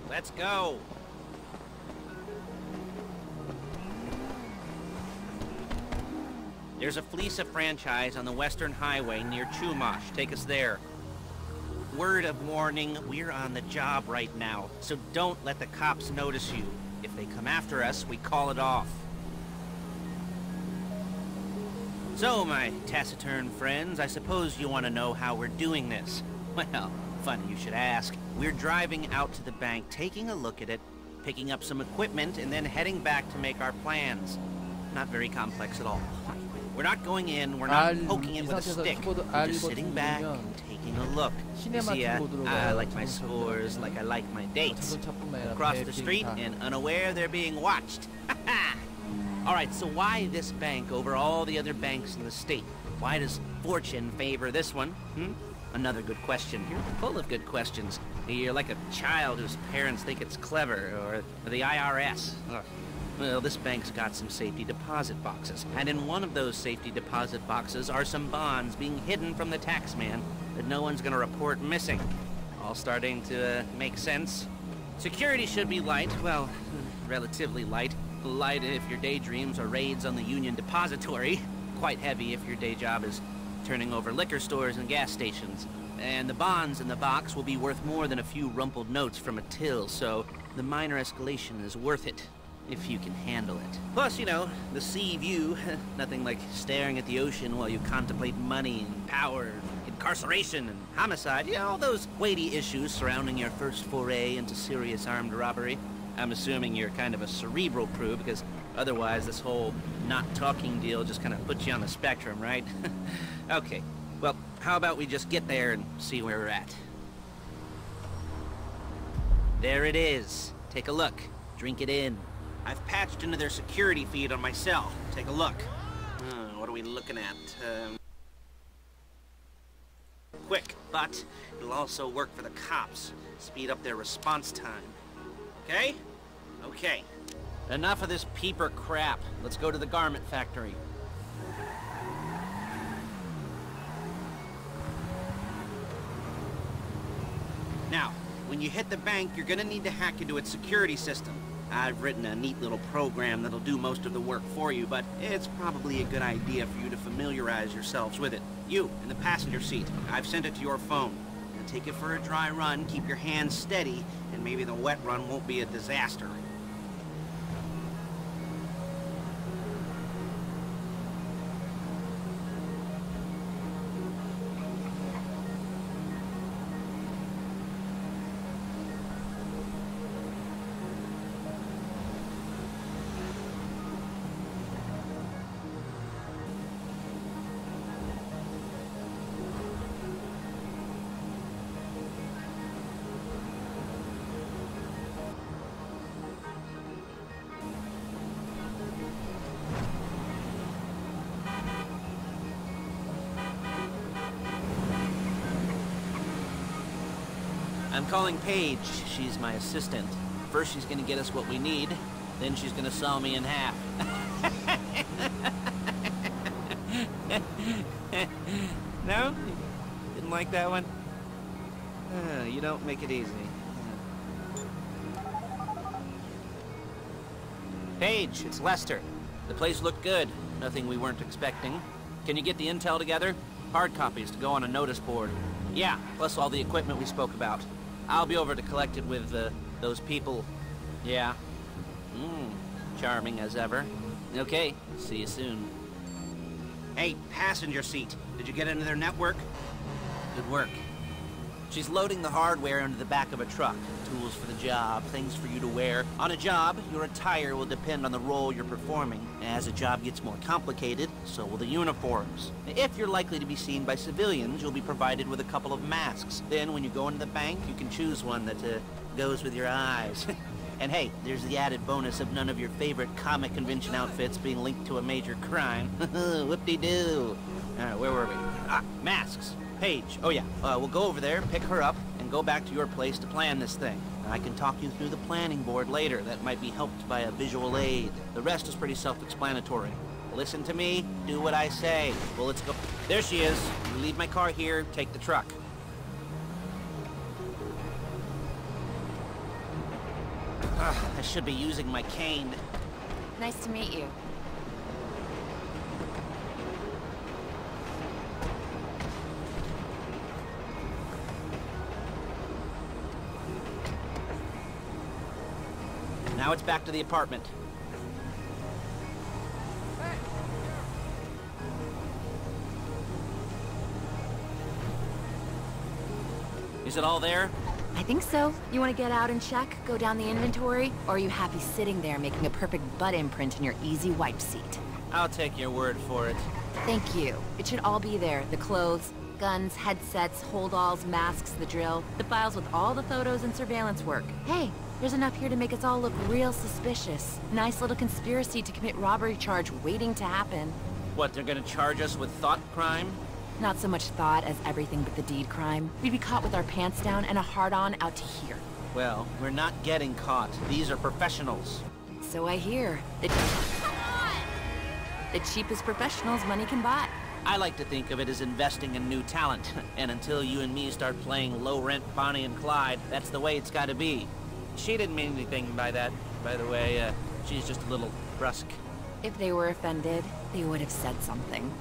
Let's go. There's a Fleece franchise on the Western Highway near Chumash. Take us there. Word of warning, we're on the job right now, so don't let the cops notice you. If they come after us, we call it off. So, my taciturn friends, I suppose you want to know how we're doing this. Well, funny you should ask. We're driving out to the bank, taking a look at it, picking up some equipment, and then heading back to make our plans. Not very complex at all. We're not going in, we're not poking it with a stick. We're just sitting back and taking a look. You see, I like my scores like I like my dates. Across the street and unaware they're being watched. Alright, so why this bank over all the other banks in the state? Why does fortune favor this one? Another good question. You're full of good questions. You're like a child whose parents think it's clever, or the IRS. Ugh. Well, this bank's got some safety deposit boxes, and in one of those safety deposit boxes are some bonds being hidden from the tax man that no one's gonna report missing. All starting to make sense. Security should be light, well, relatively light. Light if your daydreams are raids on the Union Depository. Quite heavy if your day job is turning over liquor stores and gas stations. And the bonds in the box will be worth more than a few rumpled notes from a till, so the minor escalation is worth it. If you can handle it. Plus, you know, the sea view, nothing like staring at the ocean while you contemplate money and power, incarceration and homicide, you know, all those weighty issues surrounding your first foray into serious armed robbery. I'm assuming you're kind of a cerebral crew, because otherwise this whole not talking deal just kind of puts you on the spectrum, right? Okay, well, how about we just get there and see where we're at? There it is. Take a look. Drink it in. I've patched into their security feed on my cell. Take a look. What are we looking at? Quick, but it'll also work for the cops. Speed up their response time. Okay? Okay. Enough of this peeper crap. Let's go to the garment factory. Now, when you hit the bank, you're gonna need to hack into its security system. I've written a neat little program that'll do most of the work for you, but it's probably a good idea for you to familiarize yourselves with it. You, in the passenger seat, I've sent it to your phone. Now take it for a dry run, keep your hands steady, and maybe the wet run won't be a disaster. I'm calling Paige. She's my assistant. First she's gonna get us what we need, then she's gonna saw me in half. No? Didn't like that one? You don't make it easy. Paige, it's Lester. The place looked good. Nothing we weren't expecting. Can you get the intel together? Hard copies to go on a notice board. Yeah, plus all the equipment we spoke about. I'll be over to collect it with, those people. Yeah. Charming as ever. Okay, see you soon. Hey, passenger seat. Did you get into their network? Good work. She's loading the hardware into the back of a truck. Tools for the job, things for you to wear. On a job, your attire will depend on the role you're performing. As a job gets more complicated, so will the uniforms. If you're likely to be seen by civilians, you'll be provided with a couple of masks. Then when you go into the bank, you can choose one that goes with your eyes. And hey, there's the added bonus of none of your favorite comic convention outfits being linked to a major crime. Whoop-de-doo. Alright, where were we? Masks. Paige. Oh yeah, we'll go over there, pick her up, and go back to your place to plan this thing. I can talk you through the planning board later. That might be helped by a visual aid. The rest is pretty self-explanatory. Listen to me, do what I say. Well, let's go. There she is. You leave my car here, take the truck. I should be using my cane. Nice to meet you. Now it's back to the apartment. Is it all there? I think so. You want to get out and check? Go down the inventory? Or are you happy sitting there making a perfect butt imprint in your easy wipe seat? I'll take your word for it. Thank you. It should all be there. The clothes, guns, headsets, holdalls, masks, the drill. The files with all the photos and surveillance work. Hey, there's enough here to make us all look real suspicious. Nice little conspiracy to commit robbery charge waiting to happen. What, they're gonna charge us with thought crime? Not so much thought as everything but the deed crime. We'd be caught with our pants down and a hard-on out to here. Well, we're not getting caught. These are professionals. So I hear. The cheapest professionals money can buy. I like to think of it as investing in new talent. And until you and me start playing low-rent Bonnie and Clyde, that's the way it's gotta be. She didn't mean anything by that, by the way. She's just a little brusque. If they were offended, they would have said something.